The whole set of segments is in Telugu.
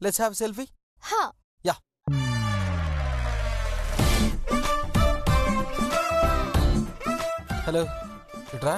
Let's have selfie. Yeah. Hello, ఇట్రా.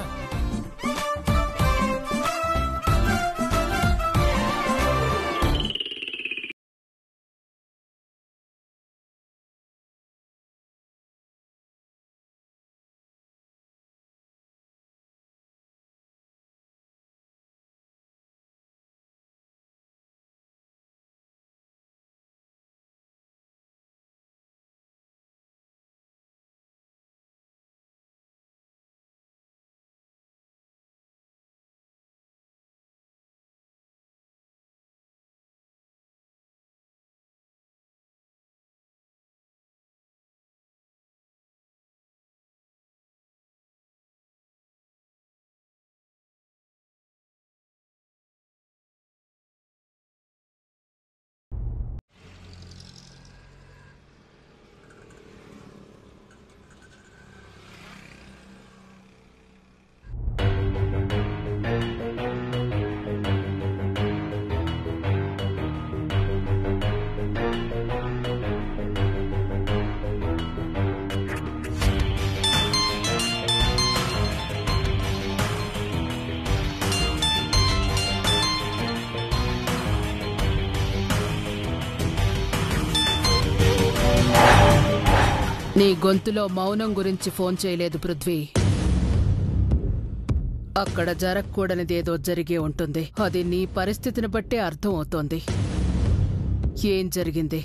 నీ గొంతులో మౌనం గురించి ఫోన్ చేయలేదు పృథ్వీ. అక్కడ జరగకూడనిదేదో జరిగే ఉంటుంది. అది నీ పరిస్థితిని బట్టే అర్థం అవుతోంది. ఏం జరిగింది?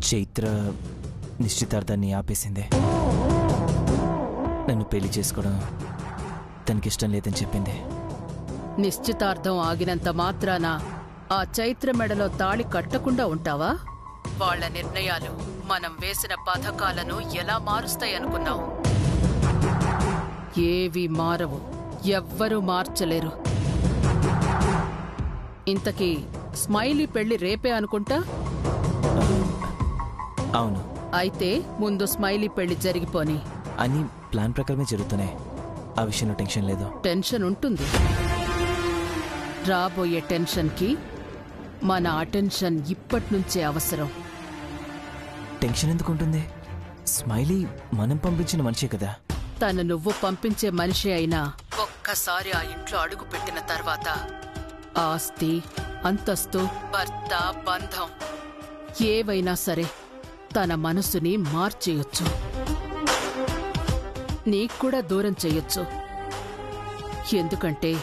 చైత్ర నిశ్చితార్థాన్ని ఆపేసింది. నన్ను పెళ్లి చేసుకోవడం తనకిష్టం లేదని చెప్పింది. నిశ్చితార్థం ఆగినంత మాత్రాన ఆ చైత్ర మెడలో తాళి కట్టకుండా ఉంటావా? వాళ్ల నిర్ణయాలు మనం వేసిన పథకాలను ఎలా మారుస్తాయనుకున్నావు? ఏవి మారవు, ఎవ్వరూ మార్చలేరు. ఇంతకీ స్మైలీ పెళ్లి రేపే అనుకుంటా? అవును. అయితే ముందు స్మైలీ పెళ్లి జరిగిపోని. అన్ని ప్లాన్ ప్రకారమే జరుగుతున్నాయి. ఆ విషయంలో టెన్షన్ లేదు. టెన్షన్ ఉంటుంది. రాబోయే టెన్షన్కి మన అటెన్షన్ ఇప్పటినుంచే అవసరం. టెన్షన్ ఎందుకు ఉంటుంది? స్మైలీ మనం పంపించిన మనిషే కదా. తను నువ్వు పంపించే మనిషి అయినా ఒక్కసారి ఆ ఇంట్లో అడుగు పెట్టిన తర్వాత ఆస్తి, అంతస్తు, భర్త, బంధం ఏవైనా సరే తన మనసుని మార్చేయొచ్చు. నీక్కూడా దూరం చెయ్యొచ్చు. ఎందుకంటే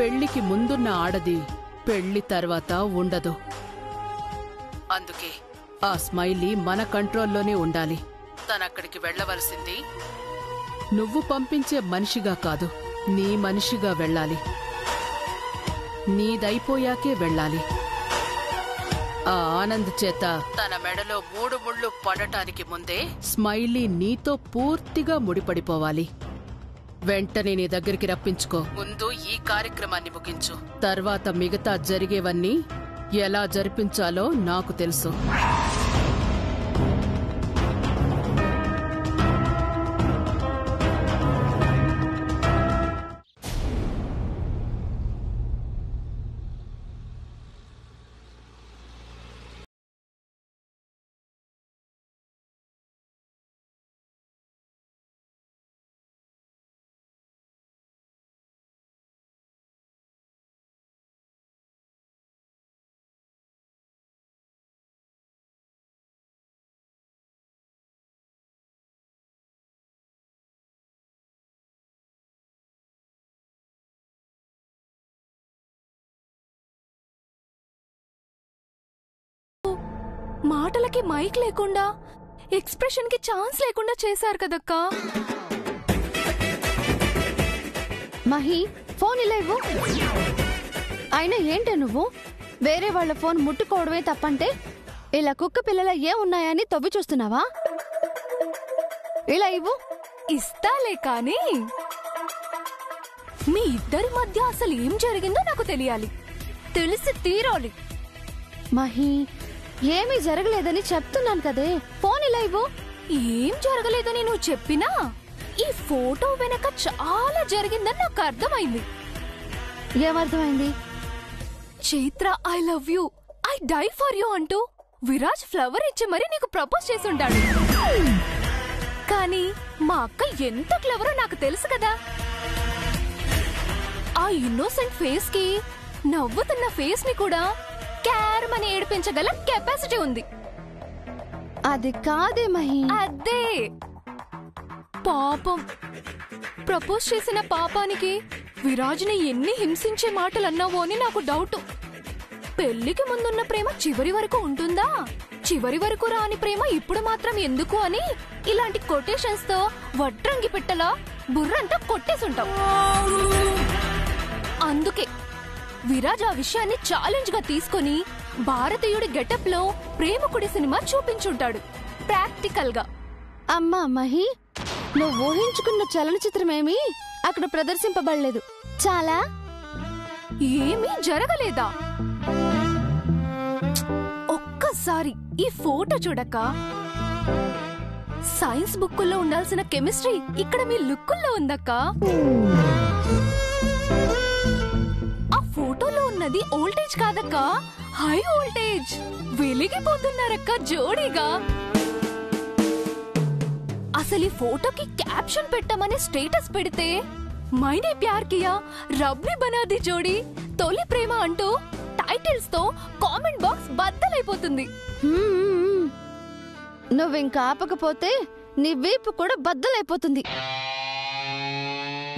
పెళ్లికి ముందున్న ఆడది పెళ్లి తర్వాత ఉండదు. అందుకే ఆ స్మైలీ మన కంట్రోల్లోనే ఉండాలి. తనక్కడికి వెళ్లవలసింది నువ్వు పంపించే మనిషిగా కాదు, నీ మనిషిగా వెళ్ళాలి. నీదైపోయాకే వెళ్ళాలి. ఆ ఆనంద్ చేత తన మెడలో 3 ముళ్ళు పడటానికి ముందే స్మైలీ నీతో పూర్తిగా ముడిపడిపోవాలి. వెంటనే నీ దగ్గరికి రప్పించుకో. ముందు ఈ కార్యక్రమాన్ని ముగించు. తర్వాత మిగతా జరిగేవన్నీ ఎలా జరిపించాలో నాకు తెలుసు. మాటలకి మైక్ లేకుండా, ఎక్స్ప్రెషన్ కి ఛాన్స్ లేకుండా చేశారు కదక్కా. మహి, ఫోన్ ఇలా ఇవ్వు. అయినా ఏంటే నువ్వు వేరే వాళ్ళ ఫోన్ ముట్టుకోవడమే తప్పంటే ఇలా కుక్క పిల్లల ఉన్నాయని తవ్వి చూస్తున్నావా? ఇలా ఇవ్వు. ఇస్తాలే కానీ మీ ఇద్దరి మధ్య అసలు ఏం జరిగిందో నాకు తెలియాలి. తెలిసి తీరాలి. మహి, ఏమీ జరగలేదని చెప్తున్నాను కదే. ఫోన్ ఇలా ఇవ్వు. ఏం జరగలేదని నువ్వు చెప్పినా ఈ ఫోటో వెనక చాలా జరిగిందని నాకు అర్థమైంది. ఏమర్థమైంది? Chaitra I love you, I die for you అంటూ విరాజ్ ఫ్లవర్ ఇచ్చి మరీ నీకు ప్రపోజ్ చేసుంటాడు. కానీ మా అక్క ఎంత క్లవరో నాకు తెలుసు కదా. ఆ ఇన్నోసెంట్ ఫేస్ కి నవ్వుతున్న ఫేస్ ని కూడా క్యారమని ఏడిపించగల కెపాసిటీ ఉంది. అది కాదే మహి. అదే పాపం ప్రపోజ్ చేసిన పాపానికి విరాజ్ని ఎన్ని హింసించే మాటలు అన్నావో అని నాకు డౌట్. పెళ్లికి ముందున్న ప్రేమ చివరి వరకు ఉంటుందా, చివరి వరకు రాని ప్రేమ ఇప్పుడు మాత్రం ఎందుకు అని ఇలాంటి కొటేషన్స్ తో వడ్రంగి పెట్టలా బుర్రంతా కొట్టేసుంటాం. అందుకే విరాజ్ ఆ విషయాన్ని ఛాలెంజ్ గా తీసుకుని భారతీయుడి గెటప్ లో ప్రేమకుడి సినిమా చూపించుంటాడు ప్రాక్టికల్ గా. అమ్మా మహి, నువ్వు ఊహించుకున్న చలనచిత్రమేమీ అక్కడ ప్రదర్శింపబడలేదు. చాలా ఏమీ జరగలేదా? ఒక్కసారి ఈ ఫోటో చూడక్క. సైన్స్ బుక్కుల్లో ఉండాల్సిన కెమిస్ట్రీ ఇక్కడ మీ లుక్కుల్లో ఉందక్క. ఆ ఫోటోలో ఉన్నది ఓల్టేజ్ కాదక్క, హై ఓల్టేజ్. వెలిగిపోతున్నారక్క జోడీగా. అసలు ఈ ఫోటోకి క్యాప్షన్ పెట్టమని స్టేటస్ పెడితే మైనే ప్యార్ కియా, రబ్ని బనాది జోడీ, తొలి ప్రేమ అంటూ టైటిల్స్ తో కామెంట్ బాక్స్ బద్దలైపోతుంది. నువ్వింకా ఆపకపోతే నీ వీపు కూడా బద్దలైపోతుంది.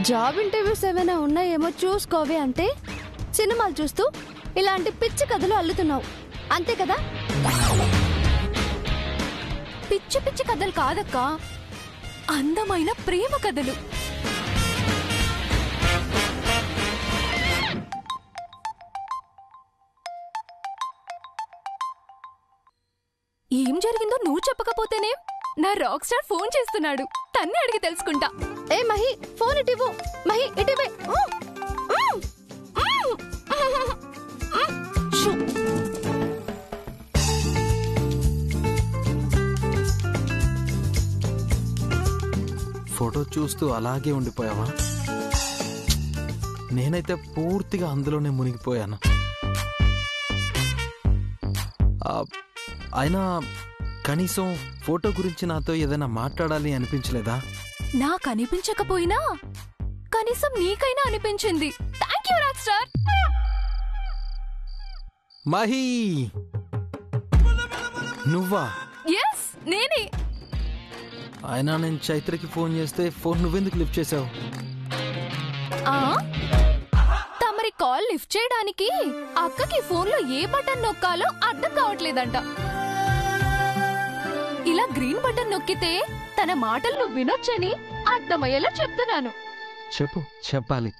జాబ్ ఇంటర్వ్యూస్ ఏమైనా ఉన్నాయేమో చూసుకోవే అంటే సినిమాలు చూస్తూ ఇలాంటి పిచ్చి కథలు అల్లుతున్నావు, అంతే కదా? పిచ్చి పిచ్చి కథలు కాదక్క, అందమైన ప్రేమ కథలు. ఏం జరిగిందో నువ్వు చెప్పకపోతేనే నా రాక్ స్టార్ ఫోన్ చేస్తున్నాడు. తన్నే అడిగి తెలుసుకుంటా. ఏ మహి, ఫోన్ ఇటివ్వు. మహి ఇటివే. ఫోటో చూస్తూ అలాగే ఉండిపోయావా? నేనైతే పూర్తిగా అందులోనే మునిగిపోయాను. అయినా కనీసం ఫోటో గురించి నాతో ఏదైనా మాట్లాడాలి అనిపించలేదా? నాకు అనిపించకపోయినా కనీసం నీకైనా అనిపించింది. Thank you rock star. Mahi, నువ్వా? ఎస్, నేనే. అయినా నేను చైత్రకి ఫోన్ చేస్తే ఫోన్ నువ్వెందుకు లిఫ్ట్ చేసావు? తమరి కాల్ లిఫ్ట్ చేయడానికి అక్కకి ఫోన్లో ఏ బటన్ నొక్కాలో అర్థం కావట్లేదంట. ఇలా గ్రీన్ బటన్ నొక్కితే తన మాటలు వినొచ్చని అర్థమయ్యేలా చెప్తున్నాను. చెప్పాలి.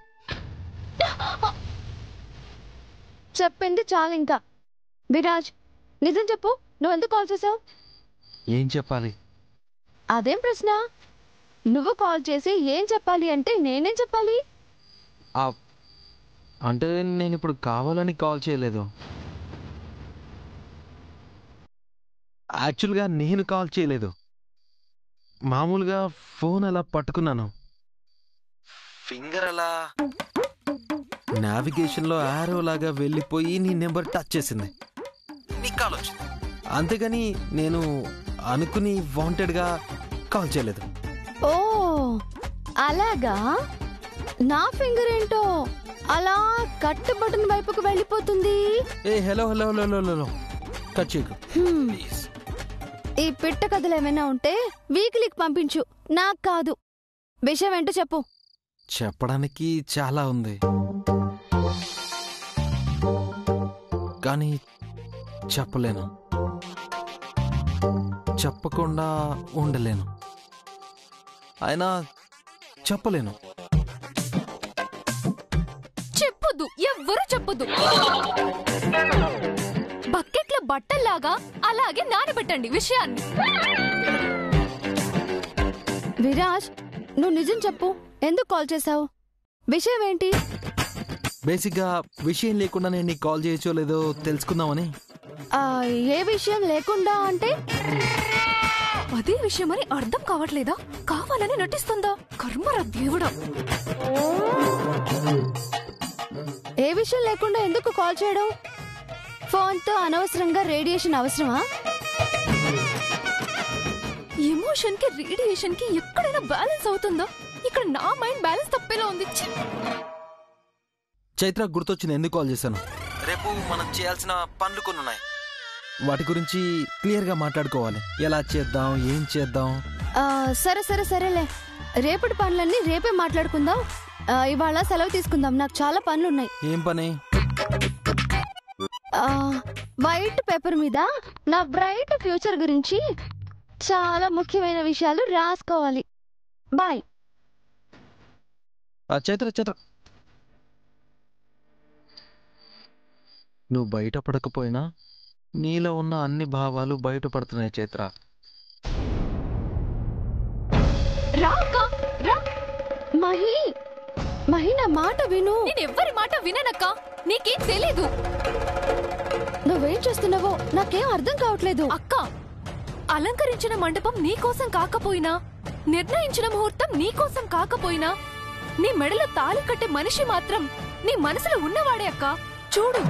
చెప్పింది చాలు ఇంకా. విరాజ్, నిజం చెప్పు, నువ్వెందుకు కాల్ చేసావు? ఏం చెప్పాలి? అదేం ప్రశ్న? నువ్వు కాల్ చేసి ఏం చెప్పాలి అంటే నేనేం చెప్పాలి? అంటే నేను ఇప్పుడు కావాలని కాల్ చేయలేదు. యాక్చువల్గా నేను కాల్ చేయలేదు. మామూలుగా ఫోన్ అలా పట్టుకున్నాను. ఫింగర్ అలా నావిగేషన్లో యారో లాగా వెళ్ళిపోయి నీ నెంబర్ టచ్ చేసింది. నీ కాల్ వచ్చింది. అంతేగాని నేను అనుకుని వాంటెడ్గా కాల్ చేయలేదు. ఓ అలాగా? నా ఫింగర్ ఏంటో అలా కట్ బటన్ వైపుకు వెళ్ళిపోతుంది. ఏ hello hello hello hello cut చేయకు ప్లీజ్. ఈ పిట్ట కథలు ఏమైనా ఉంటే వీక్లీకి పంపించు, నాకు కాదు. విషయం ఏంటో చెప్పు. చెప్పడానికి చాలా ఉంది, కానీ చెప్పలేను. చెప్పకుండా ఉండలేను. అయినా చెప్పలేను. చెప్పొద్దు, ఎవ్వరూ చెప్పొద్దు. బకెట్ల బట్టల్లాగా అలాగే నానబెట్టండి విషయాన్ని. విరాజ్, నువ్వు నిజం చెప్పు, ఎందుకు కాల్ చేసావు? విషయం ఏంటి? బేసిక్గా విషయం లేకుండా నేను నీకు కాల్ చేయొచ్చో లేదో తెలుసుకుందామని. ఏ విషయం లేకుండా అంటే? అదే విషయమని అర్థం కావట్లేదా? కావాలని నటిస్తుందా? కర్మరా దేవుడా. ఏ విషయం లేకుండా ఎందుకు కాల్ చేయడం? ఫోన్తో అనవసరంగా రేడియేషన్ అవసరమా? ఎమోషన్ కి రేడియేషన్ కి ఎక్కడైనా బ్యాలెన్స్ అవుతుందా? ఇక్కడ నా మైండ్ బ్యాలెన్స్ తప్పేలా ఉంది. చైత్ర గుర్తొచ్చింది, ఎందుకు కాల్ చేశాను? రేపు మనం చేయాల్సిన పనులు కొన్ని ఉన్నాయి, వాటి గురించి క్లియర్గా మాట్లాడుకోవాలి. ఎలా చేద్దాం, ఏం చేద్దాం? సరేలే, రేపటి పనులన్నీ రేపే మాట్లాడుకుందాం. ఇవాళ సెలవు తీసుకుందాం, నాకు చాలా పనులున్నాయి. ఏం పని? వైట్ పేపర్ మీద నా బ్రైట్ ఫ్యూచర్ గురించి చాలా ముఖ్యమైన విషయాలు రాసుకోవాలి. బాయ్. చైత్ర, నువ్వు బయట పడకపోయినా నీలో ఉన్న అన్ని భావాలు బయటపడుతున్నాయి చైత్ర. మహి నా మాట విను. నేను ఎవ్వరి మాట విననక్క, నీకేం తెలీదు. నువ్వేం చేస్తున్నావో నాకేం అర్థం కావట్లేదు. అక్క, అలంకరించిన మండపం నీకోసం కాకపోయినా, నిర్ణయించిన ముహూర్తం నీకోసం కాకపోయినా, నీ మెడలో తాళి కట్టే మనిషి మాత్రం నీ మనసులో ఉన్నవాడే అక్క. చూడు.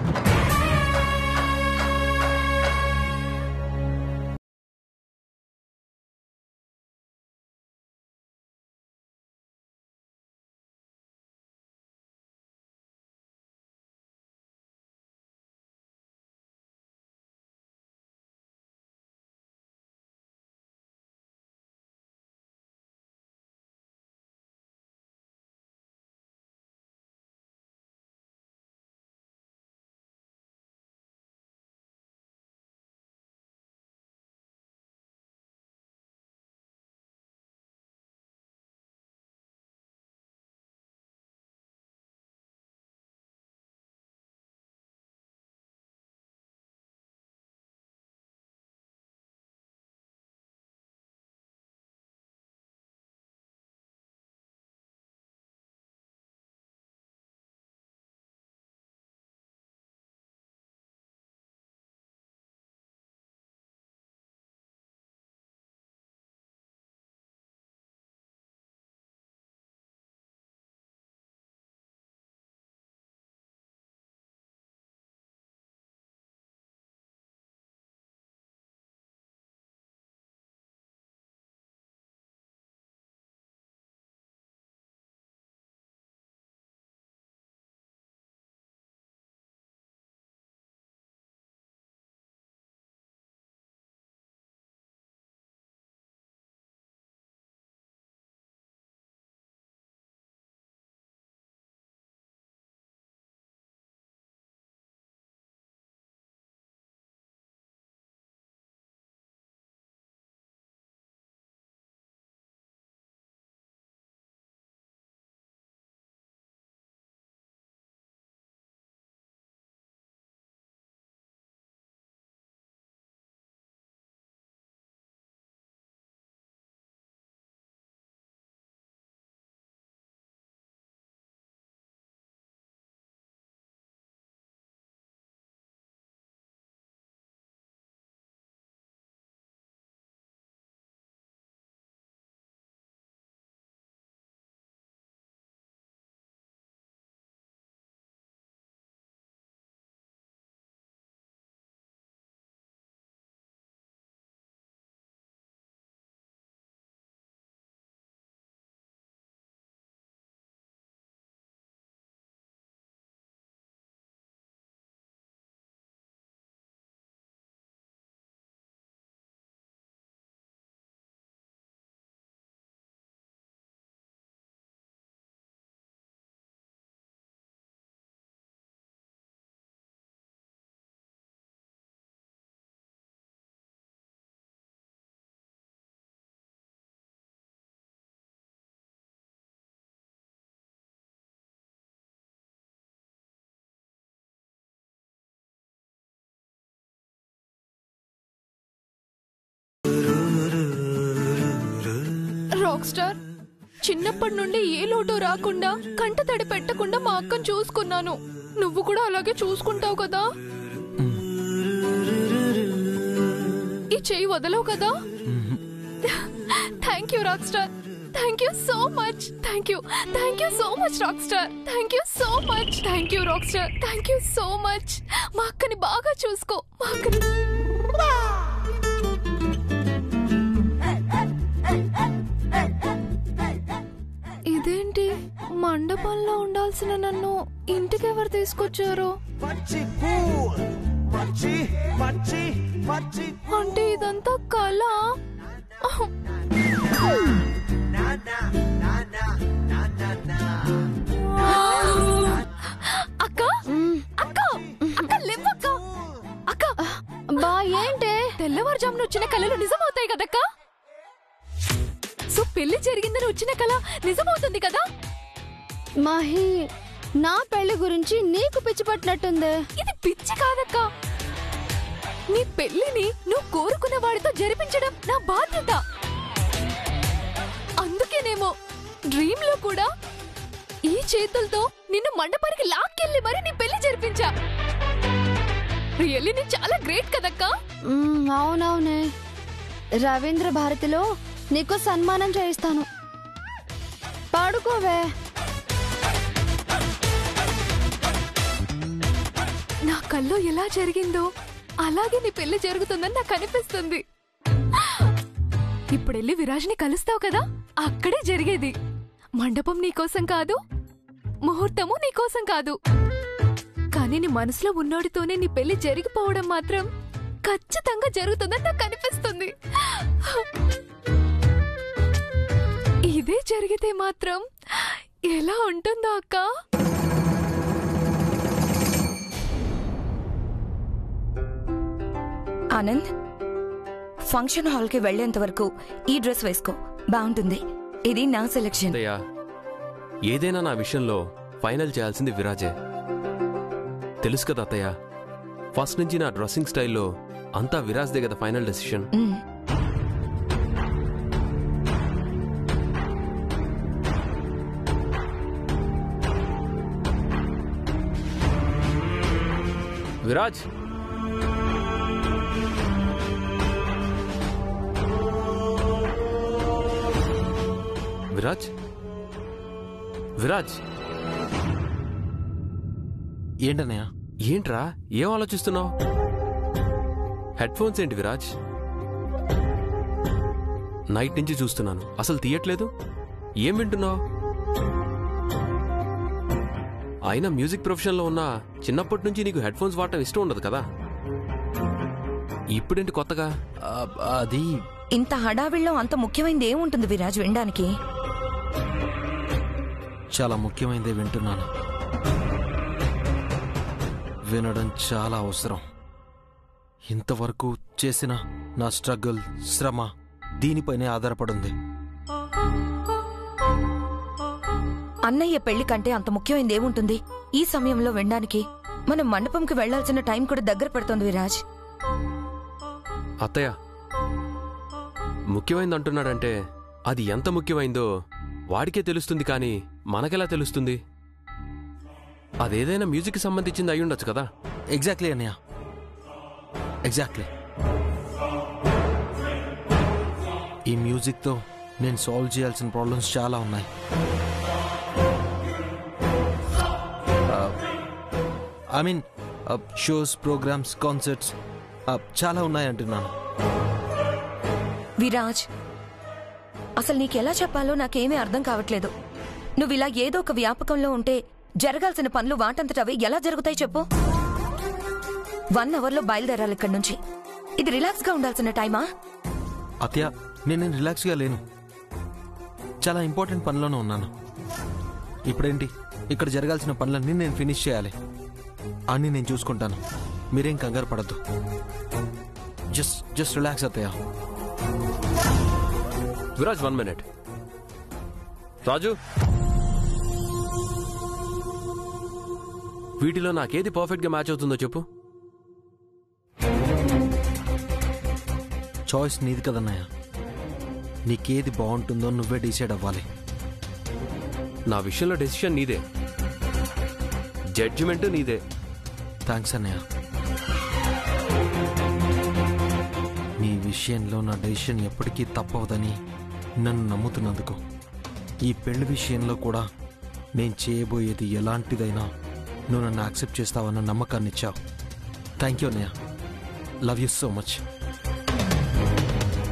రాక్ స్టార్, చిన్నప్పటి నుండి ఏ లోటు రాకుండా కంట తడి పెట్టకుండా మా అక్కను చూసుకున్నాను. నువ్వు కూడా అలాగే చూసుకుంటావు కదా? ఈ చెయ్యి వదలవు కదా? Thank you rock star. Thank you so much. Thank you so much rock star. Thank you so much. Thank you rock star. Thank you so much. మా అక్కని బాగా చూసుకో. మా అక్కని ఇదేంటి మండపంలో ఉండాల్సిన నన్ను ఇంటికి ఎవరు తీసుకొచ్చారు? అంటే ఇదంతా కళ? అక్క అక్క అక్క లేవక్క. అక్క బా ఏంటే? తెల్లవారుజామున వచ్చిన కళలు నిజమవుతాయి కదక్క. సో పెళ్లి జరిగిందని వచ్చిన కళ నిజమవుతుంది కదా? మహి, నా పెళ్లి గురించి నీకు పిచ్చి పట్టినట్టుంది. ఇది పిచ్చి కాదక్క. నీ పెళ్లిని నువ్వు కోరుకున్న వాడితో జరిపించడం నా బాధ్యత. అందుకేనేమో డ్రీమ్ లో కూడా ఈ చేతులతో నిన్ను మండపానికి లాక్కెళ్ళి మరి నీ పెళ్లి జరిపించా. రియల్లీ నీ చాలా గ్రేట్ కదక్క. అవునవునే. రవీంద్ర భారతిలో నీకు సన్మానం చేయిస్తాను. పాడుకోవే. నా కల్లో ఎలా జరిగిందో అలాగే నీ పెళ్లి జరుగుతుందని నాకు అనిపిస్తుంది. ఇప్పుడెళ్ళి విరాజ్ని కలుస్తావు కదా, అక్కడే జరిగేది. మండపం నీకోసం కాదు, ముహూర్తము నీకోసం కాదు, కానీ నీ మనసులో ఉన్నోడితోనే నీ పెళ్లి జరిగిపోవడం మాత్రం ఖచ్చితంగా జరుగుతుందని నాకు అనిపిస్తుంది. ఇదే జరిగితే మాత్రం ఎలా ఉంటుందో అక్క? ఆనంద్, ఫంక్షన్ హాల్ కి వెళ్లేంత వరకు ఈ డ్రెస్ వేసుకో, బాగుంటుంది. ఇది నా సెలెక్షన్. ఏదైనా నా విషయంలో ఫైనల్ చేయాల్సింది విరాజే. తెలుసు కదా అత్తయ్య, ఫస్ట్ నుంచి నా డ్రెస్సింగ్ స్టైల్లో అంతా విరాజ్దే కదా ఫైనల్ డెసిషన్. విరాజ్, విరాజ్, విరాజ్. ఏంటన్నయ్య? ఏంట్రా, ఏం ఆలోచిస్తున్నావు? హెడ్ ఫోన్స్ ఏంటి విరాజ్? నైట్ నుంచి చూస్తున్నాను, అసలు తీయట్లేదు. ఏం వింటున్నావు? అయినా మ్యూజిక్ ప్రొఫెషన్లో ఉన్న చిన్నప్పటి నుంచి నీకు హెడ్ ఫోన్స్ వాడటం ఇష్టం ఉండదు కదా, ఇప్పుడేంటి కొత్తగా? అది ఇంత హడావిడిలో అంత ముఖ్యమైనది ఏముంటుంది విరాజ్ వినడానికి? చాలా ముఖ్యమైనదే వింటున్నాను. వినడం చాలా అవసరం. ఇంతవరకు చేసిన నా స్ట్రగుల్, శ్రమ దీనిపైనే ఆధారపడింది. అన్నయ్య పెళ్లి కంటే అంత ముఖ్యమైనది ఏముంటుంది ఈ సమయంలో వినడానికి? మనం మండపంకి వెళ్లాల్సిన టైం కూడా దగ్గర పడుతోంది విరాజ్. అత్తయ్య, ముఖ్యమైనది అంటున్నాడంటే అది ఎంత ముఖ్యమైందో వాడికే తెలుస్తుంది, కానీ మనకెలా తెలుస్తుంది? అదేదైనా మ్యూజిక్కి సంబంధించింది అయి ఉండొచ్చు కదా. ఎగ్జాక్ట్లీ అన్నయ్య, ఎగ్జాక్ట్లీ. ఈ మ్యూజిక్తో నేను సాల్వ్ చేయాల్సిన ప్రాబ్లమ్స్ చాలా ఉన్నాయి. I mean shows, programmes, concerts చాలా ఉన్నాయి అంటున్నాను. విరాజ్, అసలు నీకెలా చెప్పాలో నాకేమీ అర్థం కావట్లేదు. నువ్విలా ఏదో ఒక వ్యాపకంలో ఉంటే జరగాల్సిన పనులు వాటంతటవే ఎలా జరుగుతాయి చెప్పు? 1 అవర్లో బయలుదేరాలి ఇక్కడి నుంచి. ఇది రిలాక్స్ గా ఉండాల్సిన టైమా? అత్య, నేను రిలాక్స్గా లేను. చాలా ఇంపార్టెంట్ పనిలోనే ఉన్నాను. ఇప్పుడేంటి, ఇక్కడ జరగాల్సిన పనులన్నీ నేను ఫినిష్ చేయాలి. అన్నీ నేను చూసుకుంటాను, మీరేం కంగారు పడద్దు. జస్ట్ రిలాక్స్ అత్తయ్య. విరాజ్, 1 minute. రాజు, వీటిలో నాకేది పర్ఫెక్ట్గా మ్యాచ్ అవుతుందో చెప్పు. చాయిస్ నీది కదన్నయ్య. నీకేది బాగుంటుందో నువ్వే డిసైడ్ అవ్వాలి. నా విషయంలో డెసిషన్ నీదే, జడ్జిమెంట్ నీదే. థ్యాంక్స్ అన్నయ్య. నీ విషయంలో నా డెసిషన్ ఎప్పటికీ తప్పవదని నన్ను నమ్ముతున్నందుకు. ఈ పెళ్లి విషయంలో కూడా నేను చేయబోయేది ఎలాంటిదైనా నువ్వు నన్ను యాక్సెప్ట్ చేస్తావన్న నమ్మకాన్ని ఇచ్చావు. థ్యాంక్ యూ అన్నయ్య. Love you so much.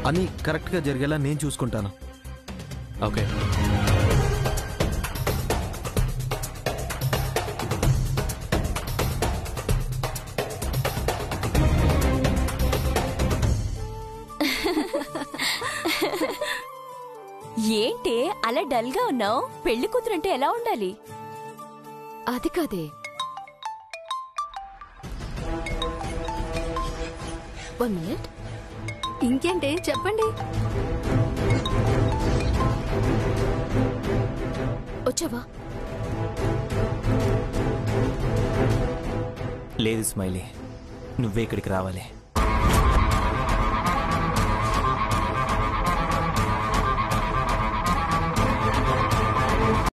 అని కరెక్ట్గా జరిగేలా నేను చూసుకుంటాను. ఓకే. ఏంటే అలా డల్ గా ఉన్నావు? పెళ్లి కూతురంటే ఎలా ఉండాలి? అది కదే. One minute. ఇంకేంటే చెప్పండి. వచ్చావా? లేదు స్మైలీ, నువ్వే ఇక్కడికి రావాలి.